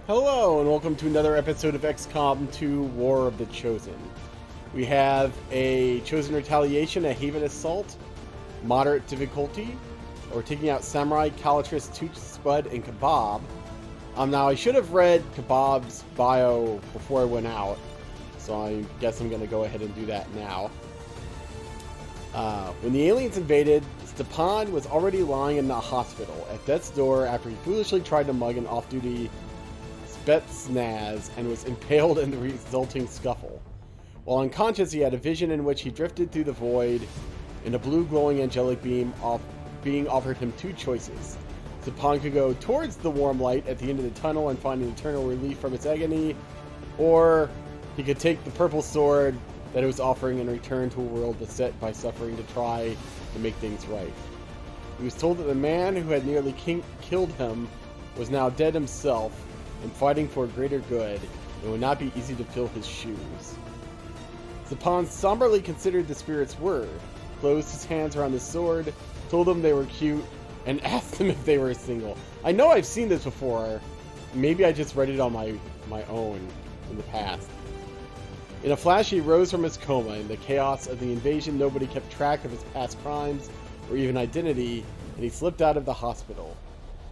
Hello, and welcome to another episode of XCOM 2 War of the Chosen. We have a Chosen Retaliation, a Haven Assault, moderate difficulty. We're taking out Samurai, Calatrus, Tooch, Spud, and Kebab. Now, I should have read Kebab's bio before I went out, so I guess I'm going to go ahead and do that now. When the aliens invaded, Stepan was already lying in the hospital at death's door after he foolishly tried to mug an off-duty Spetsnaz and was impaled in the resulting scuffle. While unconscious, he had a vision in which he drifted through the void and a blue glowing angelic being offered him two choices. Stepan could go towards the warm light at the end of the tunnel and find an eternal relief from its agony, or he could take the purple sword that it was offering and return to a world beset by suffering to try to make things right. He was told that the man who had nearly killed him was now dead himself and fighting for a greater good. It would not be easy to fill his shoes. Stepan somberly considered the spirit's word, closed his hands around the sword, told them they were cute, and asked them if they were single. I know I've seen this before. Maybe I just read it on my own in the past. In a flash, he rose from his coma. In the chaos of the invasion, nobody kept track of his past crimes or even identity, and he slipped out of the hospital.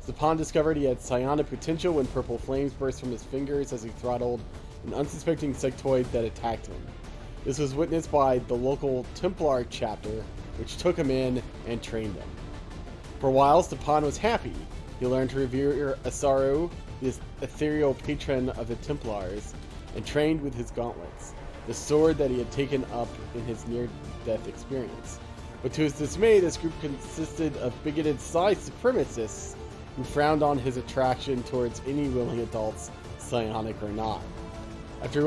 Stepan discovered he had psionic potential when purple flames burst from his fingers as he throttled an unsuspecting sectoid that attacked him. This was witnessed by the local Templar chapter, which took him in and trained him. For a while, Stepan was happy. He learned to revere Asaru, this ethereal patron of the Templars, and trained with his gauntlets, the sword that he had taken up in his near-death experience. But to his dismay, this group consisted of bigoted psi supremacists who frowned on his attraction towards any willing adults, psionic or not. After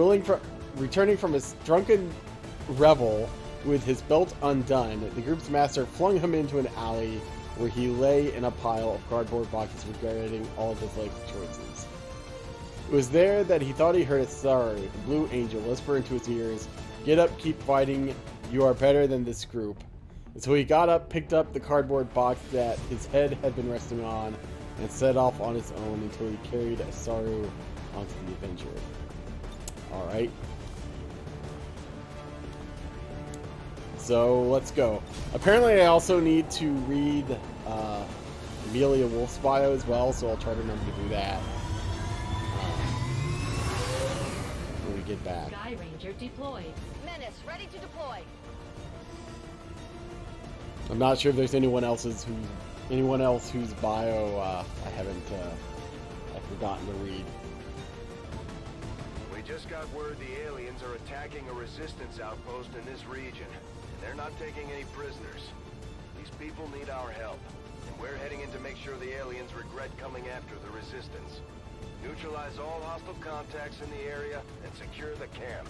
returning from his drunken revel with his belt undone, the group's master flung him into an alley where he lay in a pile of cardboard boxes regretting all of his life choices. It was there that he thought he heard Asaru, the blue angel, whisper into his ears, "Get up, keep fighting, you are better than this group." And so he got up, picked up the cardboard box that his head had been resting on, and set off on his own until he carried Asaru onto the Avenger. Alright. So, let's go. Apparently I also need to read Amelia Wolf's bio as well, so I'll try to remember to do that when we get back. Sky Ranger deployed. Menace, ready to deploy. I'm not sure if there's anyone else whose bio I haven't I've forgotten to read. We just got word the aliens are attacking a resistance outpost in this region. They're not taking any prisoners. These people need our help, and we're heading in to make sure the aliens regret coming after the resistance. Neutralize all hostile contacts in the area and secure the camp.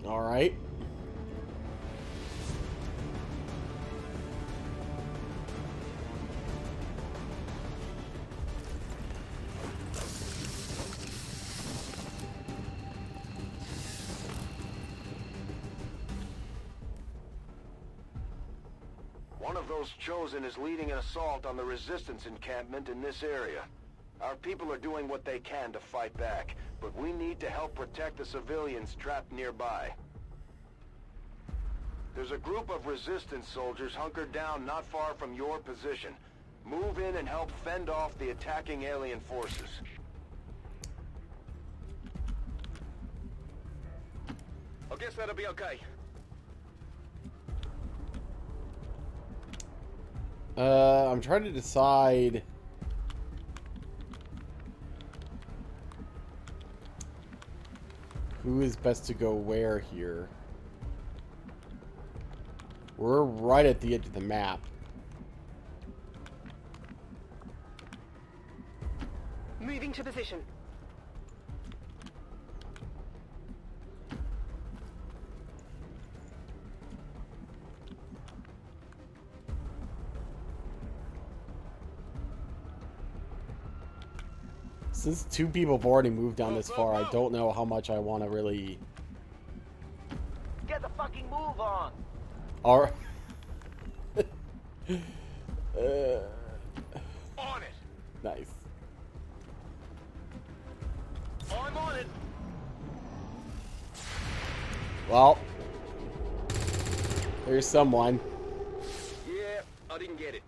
All right. One of those Chosen is leading an assault on the resistance encampment in this area. Our people are doing what they can to fight back, but we need to help protect the civilians trapped nearby. There's a group of resistance soldiers hunkered down not far from your position. Move in and help fend off the attacking alien forces. I guess that'll be okay. I'm trying to decide who is best to go where here. We're right at the edge of the map. Moving to position. Since two people have already moved down this far, I don't know how much I want to really... Get the fucking move on! Alright. On it! Nice. Well, there's someone. Yeah, I didn't get it.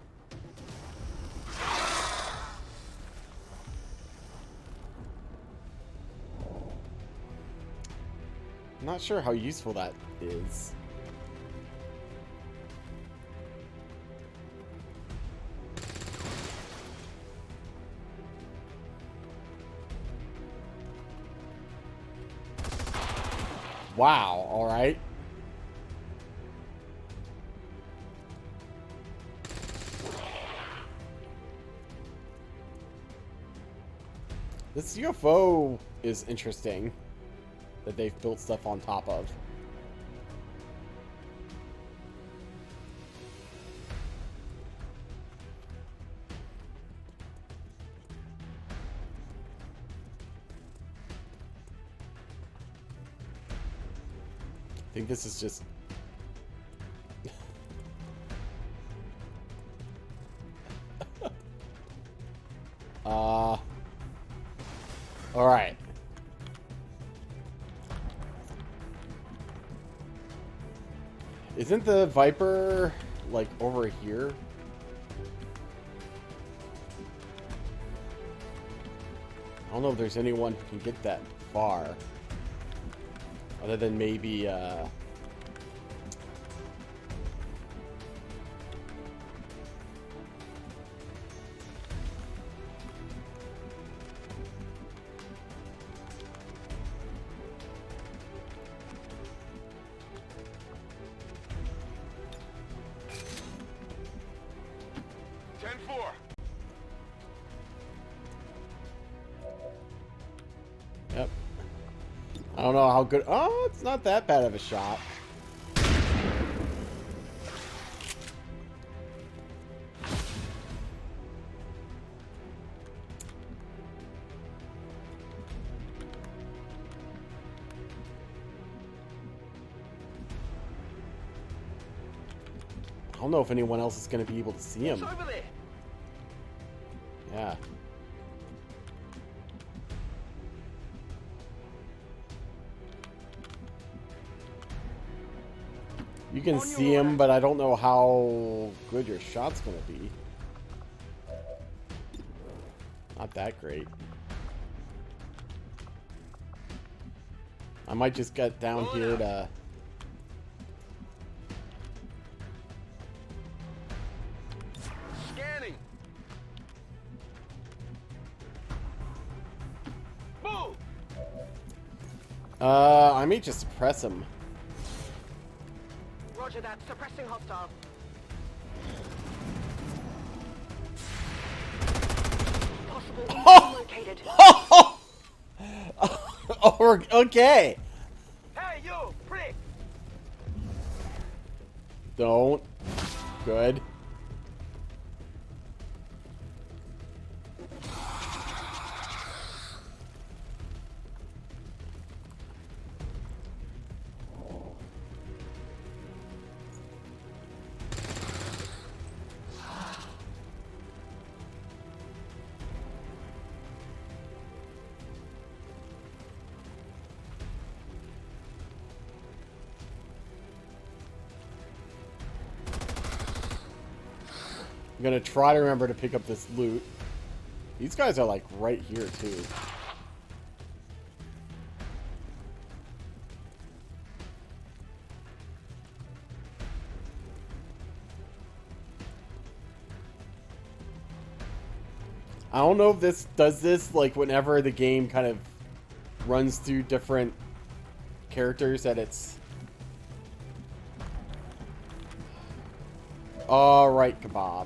I'm not sure how useful that is. Wow, alright. This UFO is interesting that they've built stuff on top of. I think this is just... Alright. Isn't the Viper, like, over here? I don't know if there's anyone who can get that far. Other than maybe, Yep. I don't know how good... Oh, it's not that bad of a shot. I don't know if anyone else is going to be able to see him. It's over there. Yeah. You can see him, but I don't know how good your shot's gonna be. Not that great. I might just get down here to... Scanning. Move. I may just suppress him. Roger that. Suppressing hostile. Possible intel located. Oh, okay. Hey, you, prick! Don't. Good. I'm gonna try to remember to pick up this loot. These guys are like right here too. I don't know if this does this like whenever the game kind of runs through different characters that it's... Alright, kebab.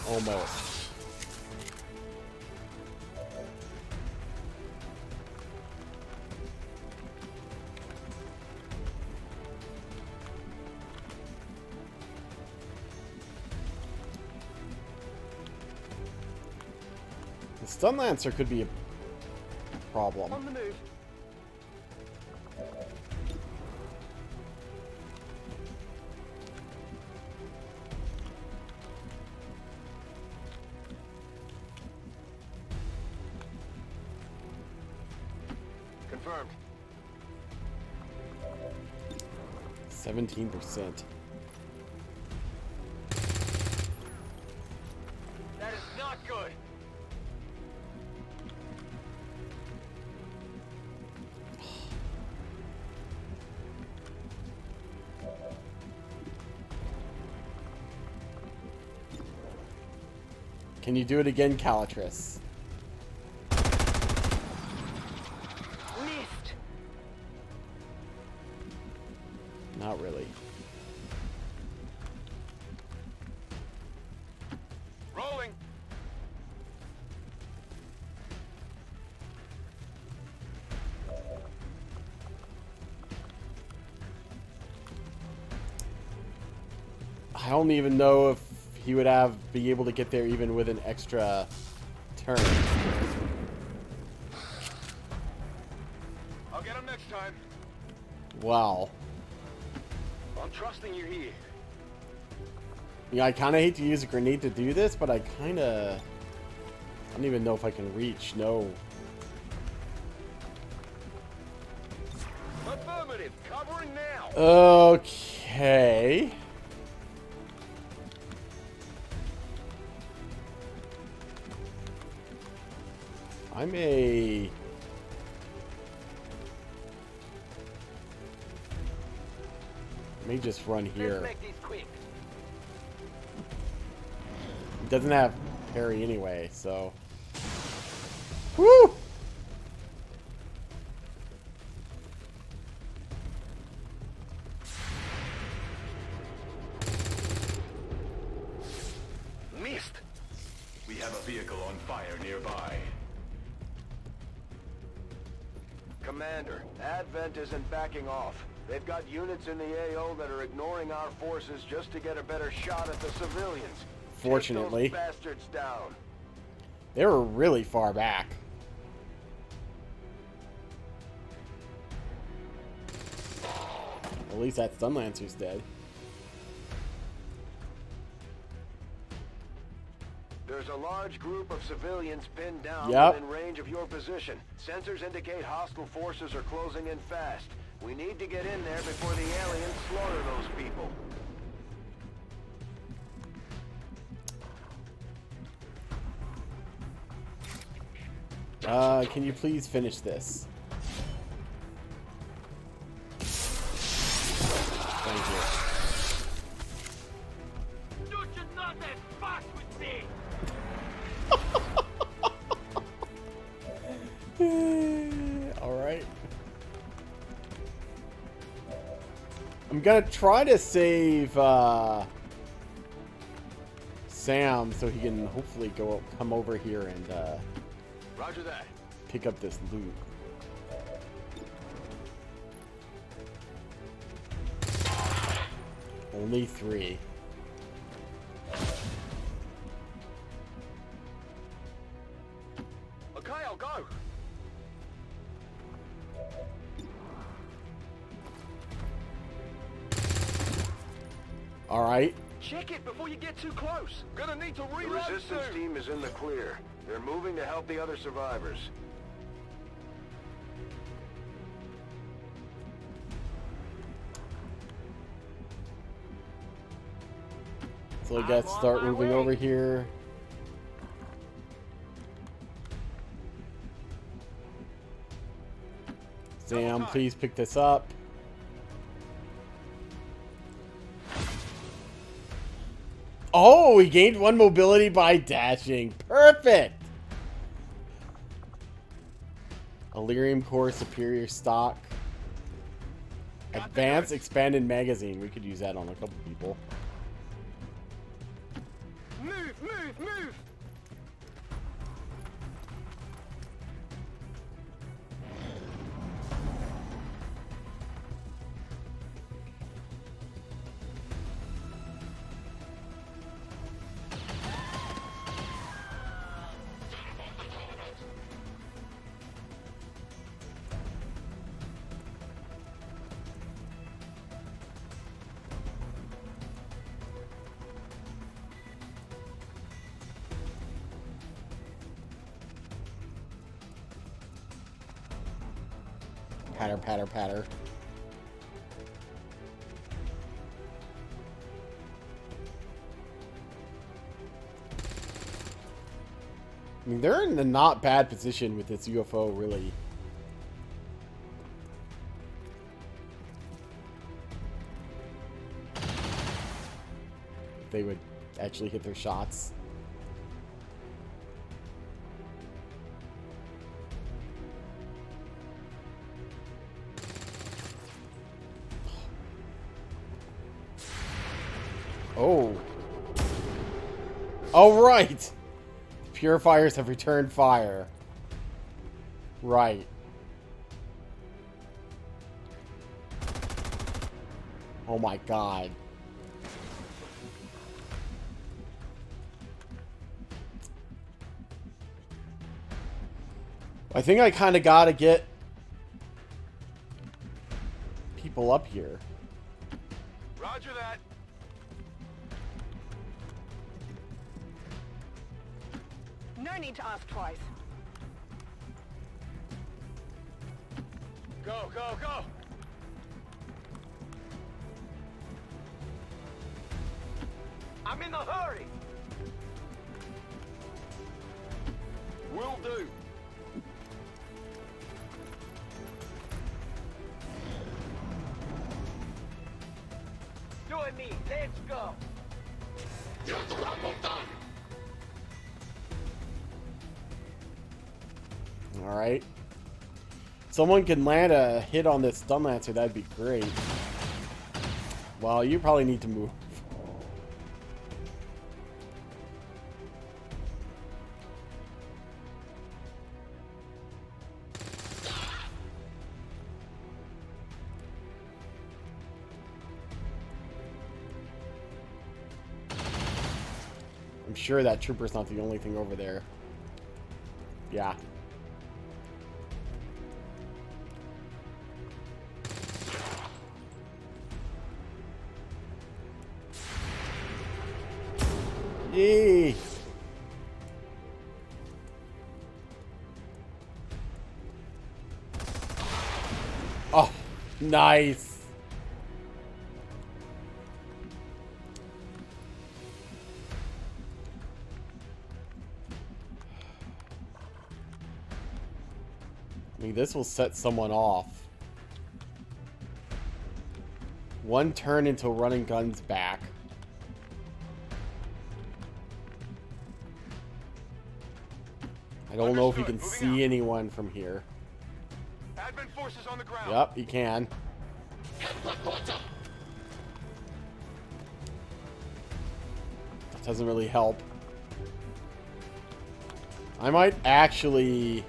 Almost. The stun lancer could be a problem. On the move. 17%. That is not good. Can you do it again, Calatrus? Missed. Not really. Rolling. I don't even know if he would be able to get there even with an extra turn. I'll get him next time. Wow. I'm trusting you here. Yeah, I kind of hate to use a grenade to do this, but I don't even know if I can reach. No. Affirmative. Covering now. Okay. I may just run Let's here. make these quick. It doesn't have parry anyway, so. Woo! Missed. We have a vehicle on fire nearby. Commander, Advent isn't backing off. They've got units in the AO that are ignoring our forces just to get a better shot at the civilians. Fortunately. Take those bastards down. They were really far back. At least that Stunlancer's dead. There's a large group of civilians pinned down Yep. within range of your position. Sensors indicate hostile forces are closing in fast. We need to get in there before the aliens slaughter those people. Can you please finish this? Thank you. You should not have fucked with me. Alright. I'm gonna try to save Sam so he can hopefully come over here and Roger that. pick up this loot. Only 3. Okay, I'll go. Alright. Check it before you get too close. Gonna need to reload. The resistance team is in the clear. They're moving to help the other survivors. So I gotta start moving over here. Sam, please pick this up. Oh, he gained 1 mobility by dashing. Perfect! Illyrium Core Superior Stock. Advanced Expanded Magazine. We could use that on a couple people. Move, move, move. Patter, patter, patter. I mean, they're in a not bad position with this UFO, really. If they would actually hit their shots. Oh. Oh, right! Purifiers have returned fire. Right. Oh my god. I think I kind of gotta get people up here. Roger that. No need to ask twice. Go, go, go! I'm in a hurry. Will do. Join me. Let's go. Alright. Someone can land a hit on this stun lancer, that'd be great. Well, you probably need to move. I'm sure that trooper's not the only thing over there. Yeah. Yay! Oh, nice. I mean, this will set someone off. One turn until running guns back. I don't know if he can see anyone from here. Advent forces on the ground. Yep, he can. That doesn't really help. I might actually...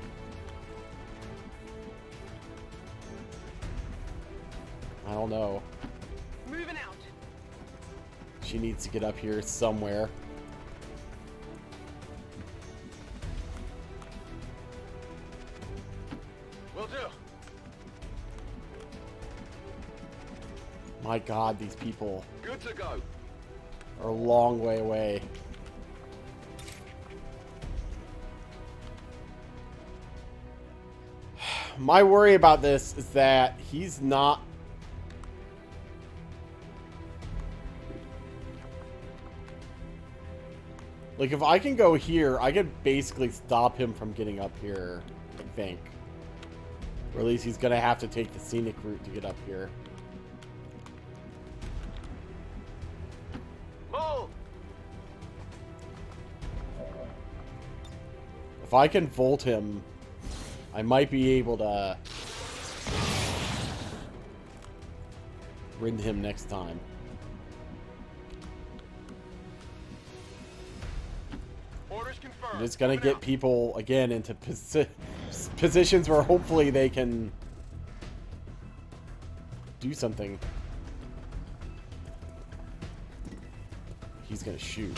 I don't know. Moving out. She needs to get up here somewhere. Will do. My god, these people Good to go. are a long way away. My worry about this is that he's not... Like, if I can go here, I could basically stop him from getting up here, I think. Or at least he's going to have to take the scenic route to get up here. Move. If I can volt him, I might be able to rend him next time. Orders confirmed. I'm just gonna Moving get out. people again into positions where hopefully they can do something. He's gonna shoot.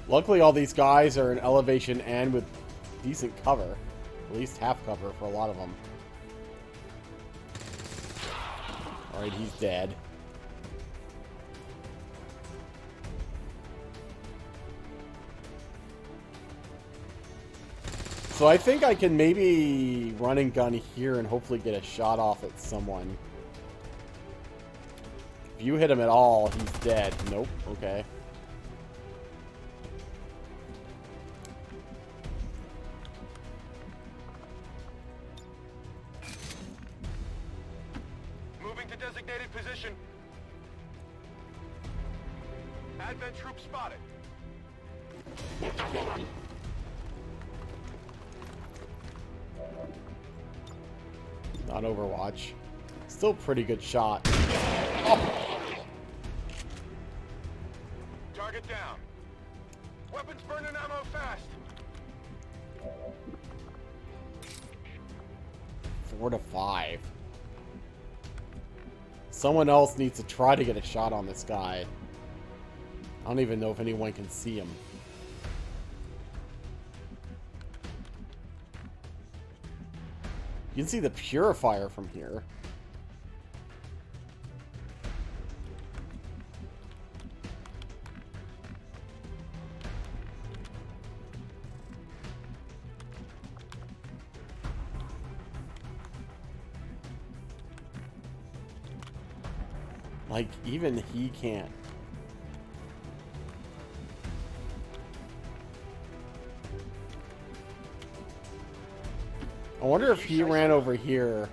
Luckily, all these guys are in elevation and with decent cover. At least half cover for a lot of them. Alright, he's dead. So I think I can maybe run and gun here and hopefully get a shot off at someone. If you hit him at all, he's dead. Nope. Okay. Moving to designated position. Advent troop spotted. Not Overwatch. Still pretty good shot. Oh. Target down. Weapons burning ammo fast. 4 to 5. Someone else needs to try to get a shot on this guy. I don't even know if anyone can see him. You can see the purifier from here. Like, even he can't. I wonder if he ran over here,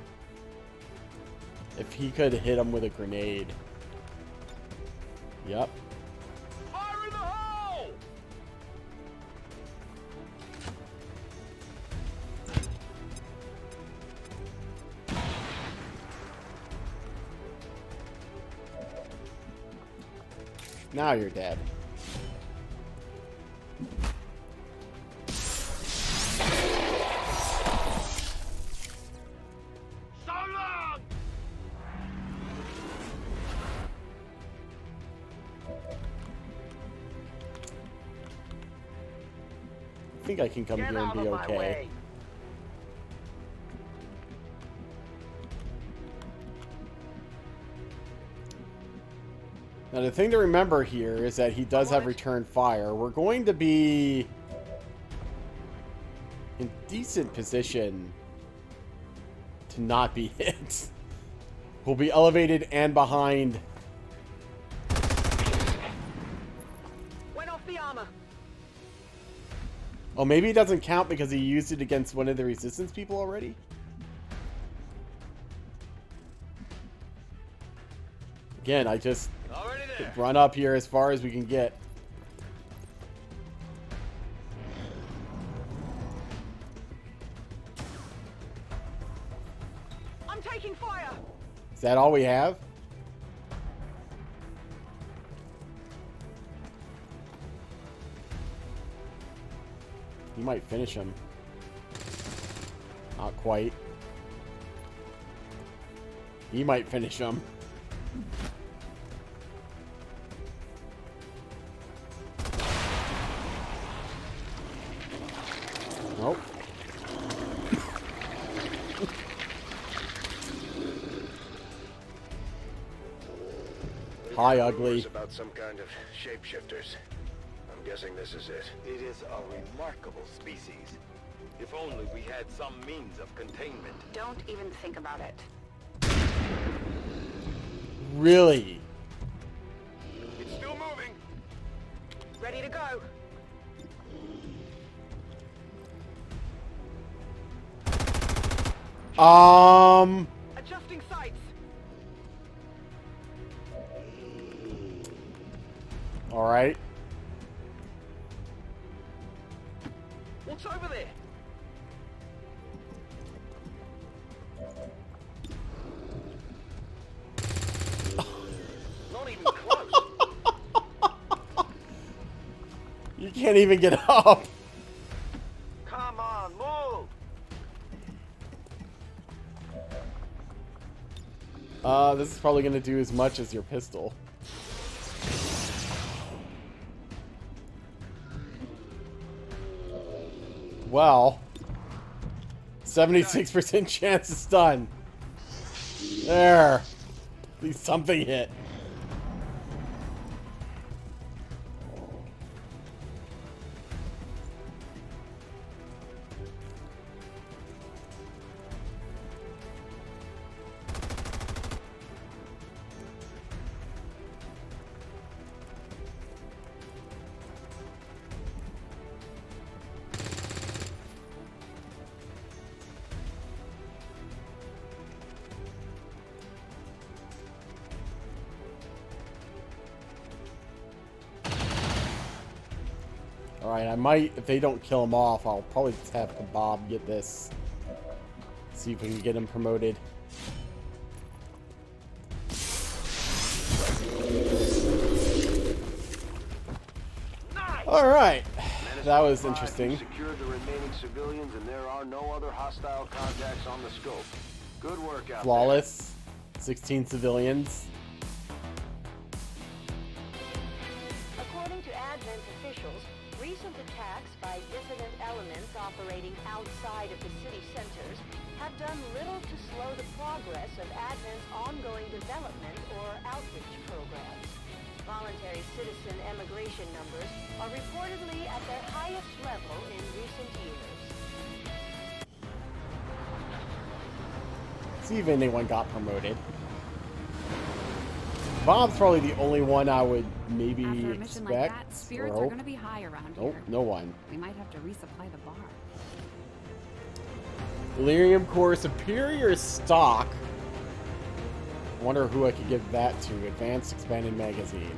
if he could hit him with a grenade. Yep. Fire in the hole! Now you're dead. So long! I think I can come Get here and out be of my okay. way. Now the thing to remember here is that he does have return fire. We're going to be in decent position to not be hit. We'll be elevated and behind. Went off the armor. Oh, maybe it doesn't count because he used it against one of the resistance people already? Again, I just Already there. run up here as far as we can get. I'm taking fire. Is that all we have? You might finish him. Not quite. He might finish him. Nope. Hi, ugly. Rumors about some kind of shapeshifters. I'm guessing this is it. It is a remarkable species. If only we had some means of containment. Don't even think about it. Really? It's still moving. Ready to go. Adjusting sights. All right. What's over there? Not even close. You can't even get up. Come on, move. This is probably going to do as much as your pistol. Well, 76% chance it's done. There. At least something hit. Alright, I might, if they don't kill him off, I'll probably just have Kebab get this. See if we can get him promoted. Alright. That was interesting. Secured the remaining civilians, and there are no other hostile contacts on the scope. Good work out Flawless. 16 civilians. According to Advent officials, recent attacks by dissident elements operating outside of the city centers have done little to slow the progress of Advent's ongoing development or outreach programs. Voluntary citizen emigration numbers are reportedly at their highest level in recent years. See if anyone got promoted. Bob's probably the only one I would maybe After a mission expect. like that, spirits or are hope. going to be high around Nope, here. no one. We might have to resupply the bar. Delirium Core Superior Stock. I wonder who I could give that to. Advanced Expanded Magazine.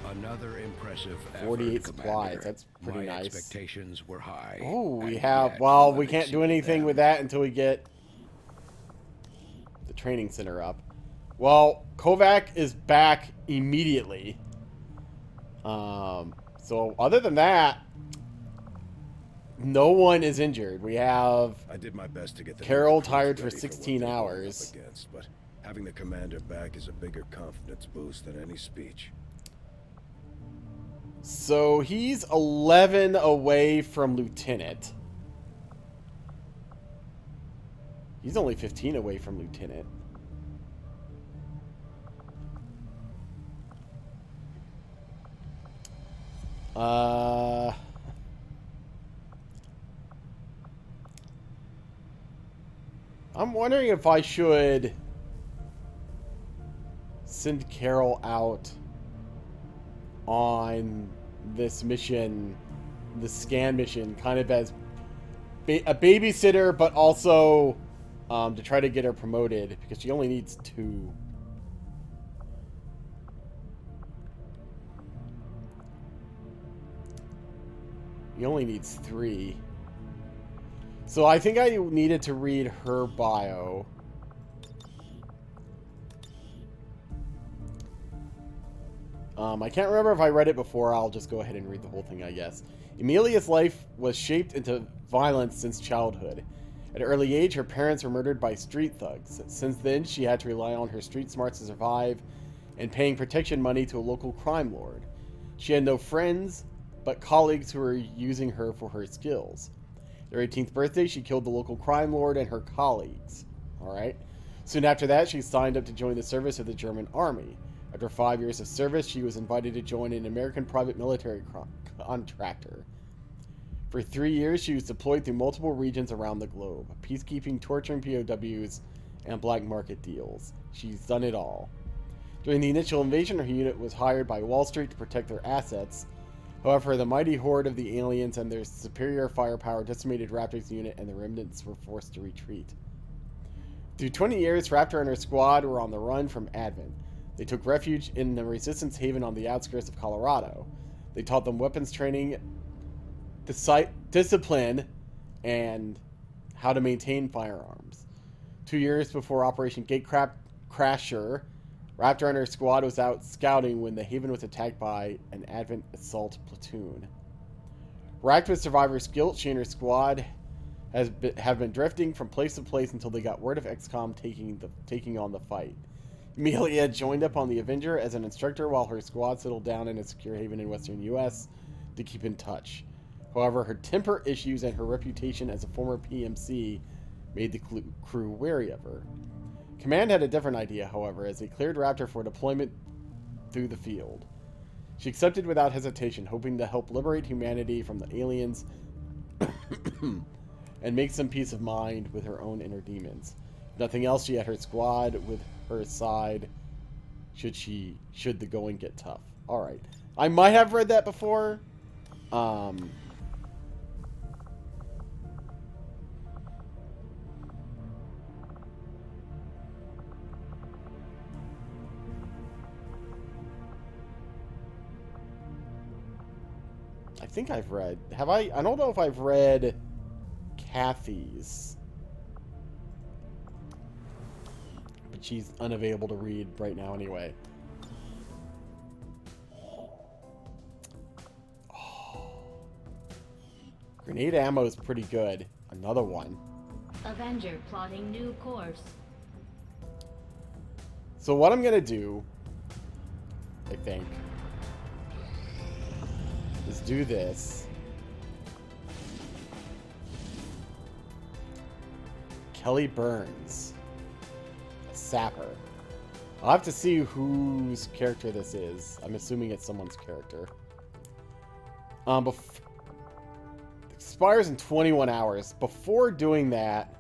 Another impressive 48 effort, supplies. Commander. That's pretty My nice. expectations were high. Oh, we and have... yet Well, you we have can't do exceeded anything them. with that until we get the training center up. Well, Kovac is back immediately. So other than that, no one is injured. We have I did my best to get the Carol crews tired for ready what 16 they're going up hours. against, but having the commander back is a bigger confidence boost than any speech. So he's 11 away from Lieutenant. He's only 15 away from Lieutenant. I'm wondering if I should send Carol out on this mission, the scan mission, kind of as a babysitter, but also to try to get her promoted, because she only needs 2. He only needs 3. So I think I needed to read her bio. I can't remember if I read it before. I'll just go ahead and read the whole thing, I guess. Emilia's life was shaped into violence since childhood. At an early age, her parents were murdered by street thugs. Since then, she had to rely on her street smarts to survive and paying protection money to a local crime lord. She had no friends, but colleagues who were using her for her skills. Their 18th birthday, she killed the local crime lord and her colleagues. Alright? Soon after that, she signed up to join the service of the German army. After 5 years of service, she was invited to join an American private military contractor. For 3 years, she was deployed through multiple regions around the globe, peacekeeping, torturing POWs, and black market deals. She's done it all. During the initial invasion, her unit was hired by Wall Street to protect their assets. However, the mighty horde of the aliens and their superior firepower decimated Raptor's unit, and the remnants were forced to retreat. Through 20 years, Raptor and her squad were on the run from Advent. They took refuge in the resistance haven on the outskirts of Colorado. They taught them weapons training, discipline, and how to maintain firearms. 2 years before Operation Gatecrasher, Raptor and her squad was out scouting when the haven was attacked by an Advent assault platoon. Racked with survivor's guilt, she and her squad have been drifting from place to place until they got word of XCOM taking on the fight. Emilia joined up on the Avenger as an instructor while her squad settled down in a secure haven in western U.S. to keep in touch. However, her temper issues and her reputation as a former PMC made the crew wary of her. Command had a different idea, however, as they cleared Raptor for deployment through the field. She accepted without hesitation, hoping to help liberate humanity from the aliens and make some peace of mind with her own inner demons. If nothing else, she had her squad with her side should the going get tough. Alright. I might have read that before. I think I've read... Have I? I don't know if I've read Kathy's. But she's unavailable to read right now anyway. Oh. Grenade ammo is pretty good. Another one. Avenger plotting new course. So what I'm gonna do, I think, is do this. Kelly Burns, a sapper. I'll have to see whose character this is. I'm assuming it's someone's character. Expires in 21 hours. Before doing that,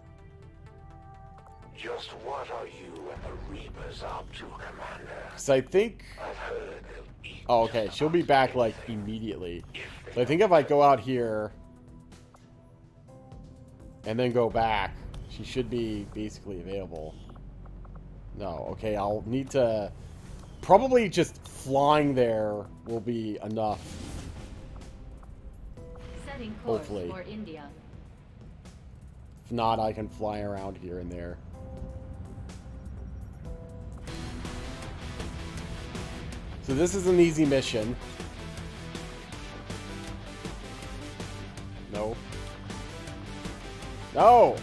Just what are you and the Reapers up to, Commander? because I think... I've heard they'll eat. Oh, okay. She'll be back, like, immediately. So I think if I go out here and then go back, she should be basically available. No, okay. I'll need to... Probably just flying there will be enough. Setting course Hopefully. for India. If not, I can fly around here and there. So this is an easy mission. No. No!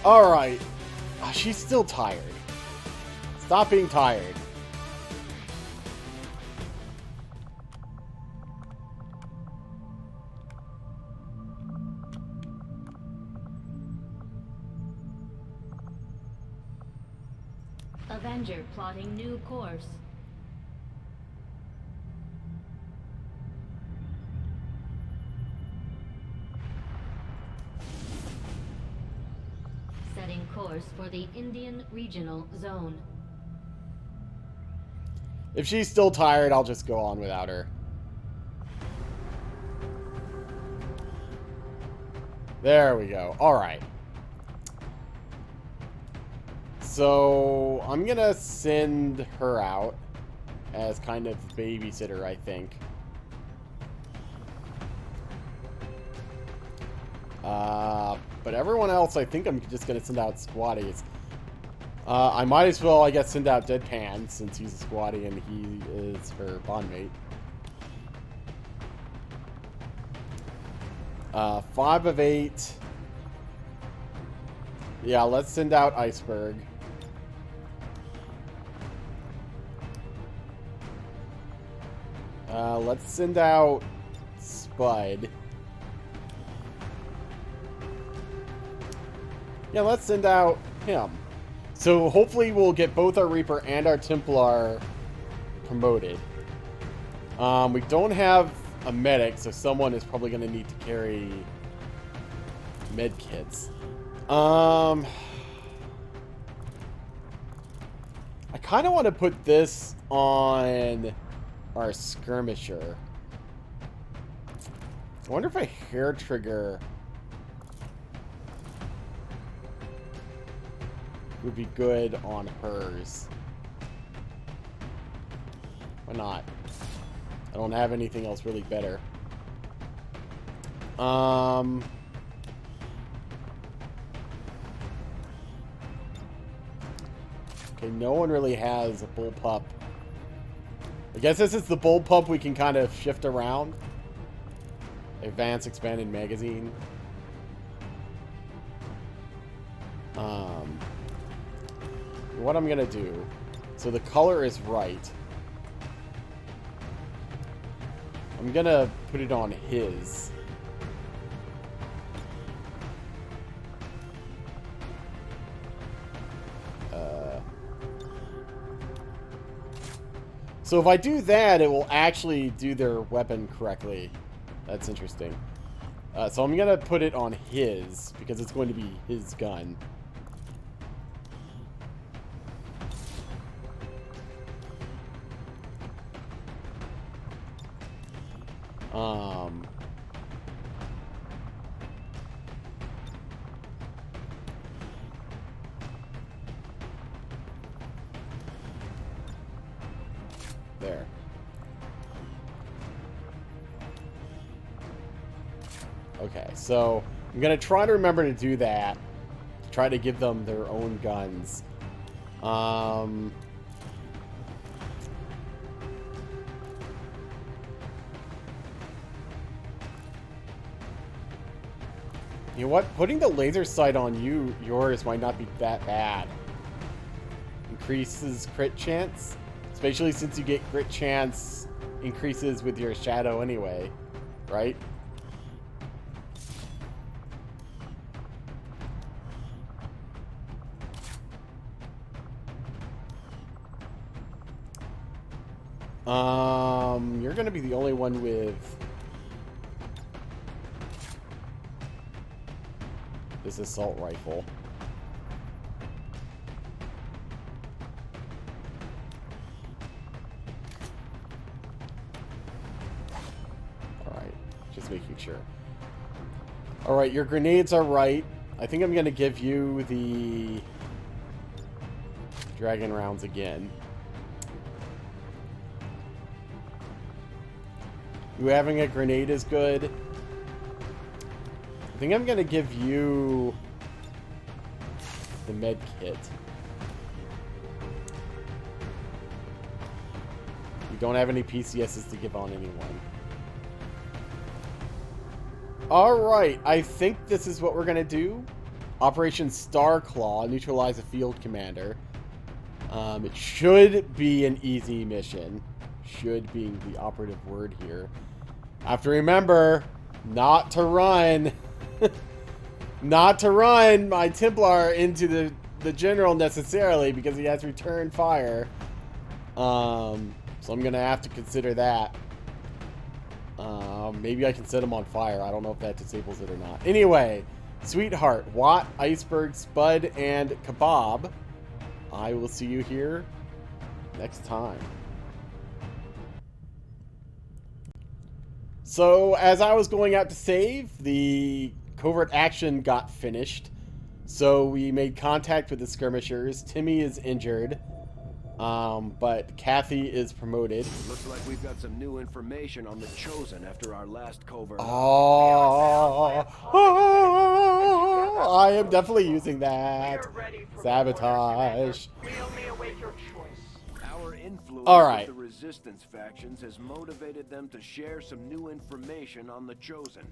Alright. She's still tired. Stop being tired. Avenger plotting new course. Setting course for the Indian Regional Zone. If she's still tired, I'll just go on without her. There we go. Alright. So, I'm gonna send her out as kind of babysitter, I think. But everyone else, I think I'm just gonna send out squatties. I might as well, I guess, send out Deadpan, since he's a squatty and he is her bondmate. 5 of 8. Yeah, let's send out Iceberg. Let's send out Spud. Yeah, let's send out him. So hopefully we'll get both our Reaper and our Templar promoted. We don't have a medic, so someone is probably going to need to carry med kits. I kind of want to put this on our skirmisher. I wonder if a hair trigger would be good on hers. Why not? I don't have anything else really better. Okay, no one really has a bullpup. I guess this is the bullpup we can kind of shift around. Advanced expanded magazine. What I'm gonna do, so the color is right. I'm gonna put it on his. So if I do that, it will actually do their weapon correctly. That's interesting. So I'm gonna put it on his, because it's going to be his gun. There. Okay, so I'm going to try to remember to do that. Try to give them their own guns. You know what? Putting the laser sight on yours might not be that bad. Increases crit chance, especially since you get crit chance increases with your shadow anyway, right? You're gonna be the only one with this assault rifle. Alright, just making sure. Alright, your grenades are right. I think I'm gonna give you the dragon rounds again. You having a grenade is good. I think I'm gonna give you the med kit. You don't have any PCSs to give on anyone. Alright, I think this is what we're gonna do. Operation Starclaw, neutralize a field commander. It should be an easy mission. Should being the operative word here. I have to remember not to run. Not to run my Templar into the general necessarily because he has return fire. So I'm going to have to consider that. Maybe I can set him on fire. I don't know if that disables it or not. Anyway, Sweetheart, Watt, Iceberg, Spud, and Kebab. I will see you here next time. So, as I was going out to save, the covert action got finished. So, we made contact with the skirmishers. Timmy is injured, but Kathy is promoted. Looks like we've got some new information on the Chosen after our last covert. I am definitely using that. Sabotage. Our influence Alright. with the resistance factions has motivated them to share some new information on the Chosen.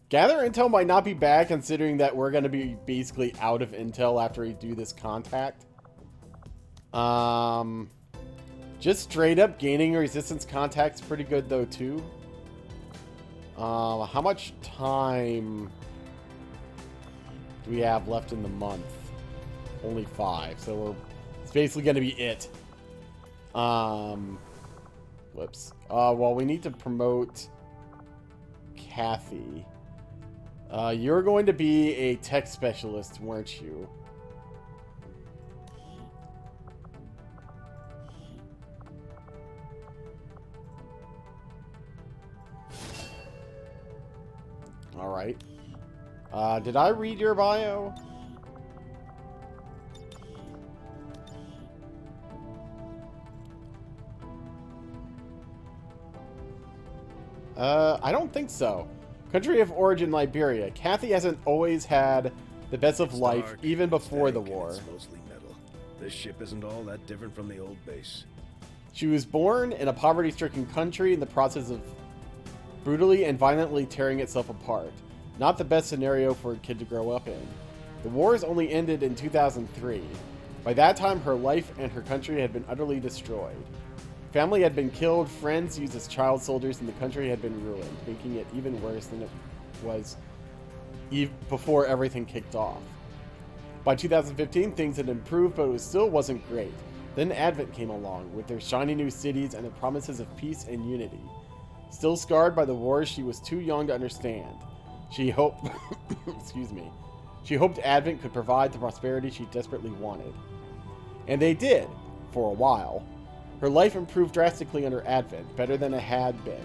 Gather intel might not be bad considering that we're going to be basically out of intel after we do this contact. Just straight up gaining resistance contact's pretty good though too. How much time do we have left in the month? Only 5, so it's basically going to be it. Whoops. Well, we need to promote Kathy. You're going to be a tech specialist, weren't you? Alright. Did I read your bio? I don't think so. Country of origin, Liberia. Kathy hasn't always had the best of life, Dark, even before the dank, and war. It's mostly metal. This ship isn't all that different from the old base. She was born in a poverty-stricken country in the process of brutally and violently tearing itself apart. Not the best scenario for a kid to grow up in. The wars only ended in 2003. By that time, her life and her country had been utterly destroyed. Family had been killed, friends used as child soldiers, and the country had been ruined, making it even worse than it was before everything kicked off. By 2015, things had improved, but it still wasn't great. Then Advent came along, with their shiny new cities and the promises of peace and unity. Still scarred by the wars, she was too young to understand. She hoped, excuse me, she hoped Advent could provide the prosperity she desperately wanted. And they did, for a while. Her life improved drastically under Advent, better than it had been.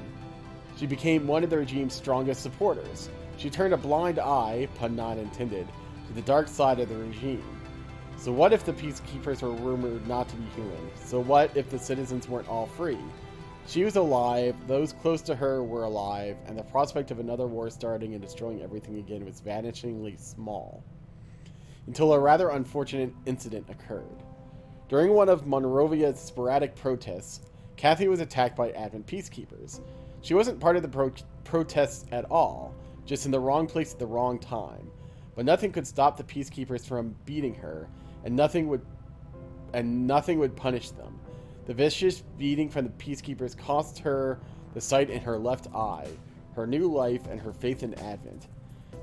She became one of the regime's strongest supporters. She turned a blind eye, pun not intended, to the dark side of the regime. So what if the peacekeepers were rumored not to be human? So what if the citizens weren't all free? She was alive, those close to her were alive, and the prospect of another war starting and destroying everything again was vanishingly small. Until a rather unfortunate incident occurred. During one of Monrovia's sporadic protests, Kathy was attacked by Advent peacekeepers. She wasn't part of the protests at all, just in the wrong place at the wrong time. But nothing could stop the peacekeepers from beating her, and nothing would punish them. The vicious beating from the peacekeepers cost her the sight in her left eye, her new life, and her faith in Advent.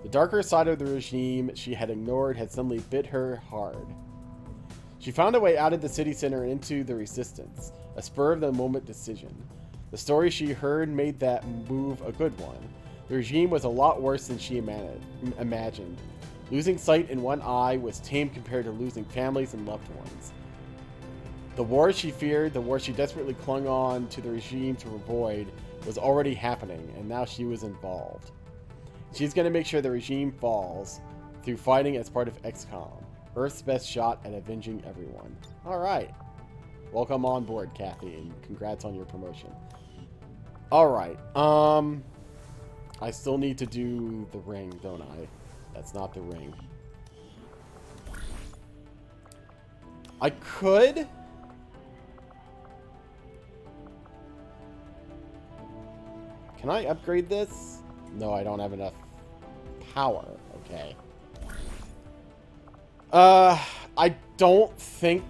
The darker side of the regime she had ignored had suddenly bit her hard. She found a way out of the city center and into the resistance, a spur-of-the-moment decision. The story she heard made that move a good one. The regime was a lot worse than she imagined. Losing sight in one eye was tame compared to losing families and loved ones. The war she feared, the war she desperately clung on to the regime to avoid, was already happening, and now she was involved. She's going to make sure the regime falls through fighting as part of XCOM, Earth's best shot at avenging everyone. Alright. Welcome on board, Kathy, and congrats on your promotion. Alright, I still need to do the ring, don't I? That's not the ring. I could... Can I upgrade this? No, I don't have enough power. Okay. I don't think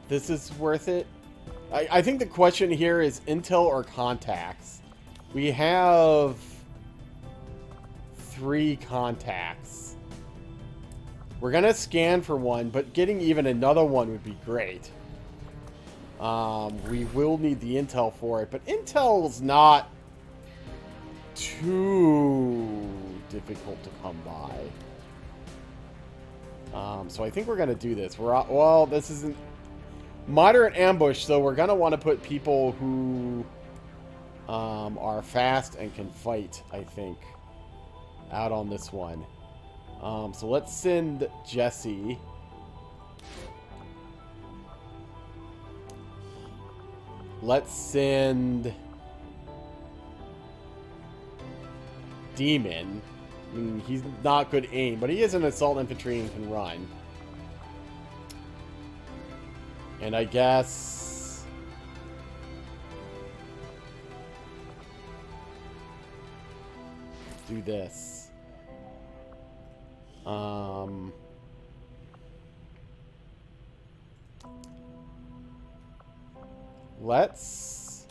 this is worth it. I think the question here is intel or contacts. We have 3 contacts. We're gonna scan for one, but getting even another one would be great. We will need the intel for it, but intel's not too difficult to come by. So I think we're gonna do this. Well, this isn't moderate ambush, so we're gonna want to put people who are fast and can fight, I think, out on this one. So let's send Jesse. Let's send Demon. I mean, he's not good aim, but he is an assault infantry and can run. And I guess... do this. Let's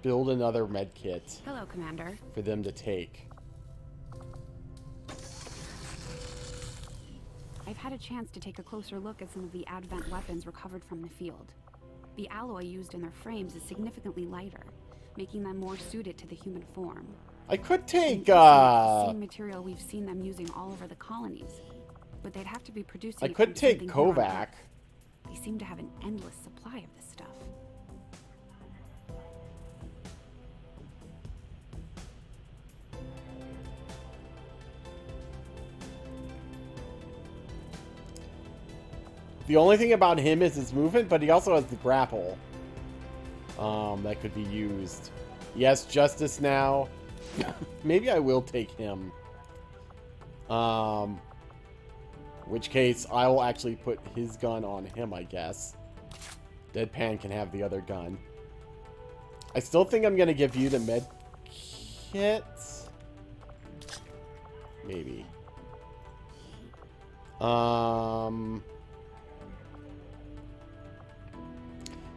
build another med kit. Hello, Commander. For them to take. I've had a chance to take a closer look at some of the Advent weapons recovered from the field. The alloy used in their frames is significantly lighter, making them more suited to the human form. I could take, the same material we've seen them using all over the colonies, but they'd have to be producing. I could take Kovac. They seem to have an endless supply of this stuff. The only thing about him is his movement, but he also has the grapple. That could be used. Yes, Justice now. Maybe I will take him. Which case, I will actually put his gun on him, I guess. Deadpan can have the other gun. I still think I'm going to give you the med kit. Maybe.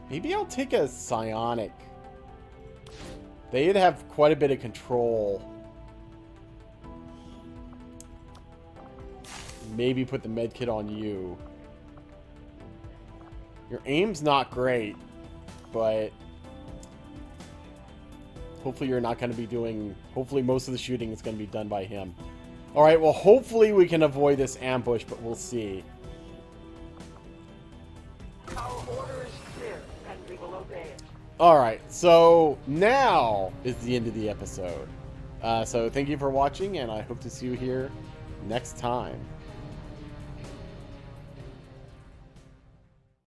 Maybe I'll take a psionic. They'd have quite a bit of control. Maybe put the med kit on you. Your aim's not great, but hopefully you're not going to be doing... Hopefully most of the shooting is going to be done by him. Alright, well hopefully we can avoid this ambush, but we'll see. Our order is clear, and we will obey it. Alright, so now is the end of the episode. So thank you for watching, and I hope to see you here next time.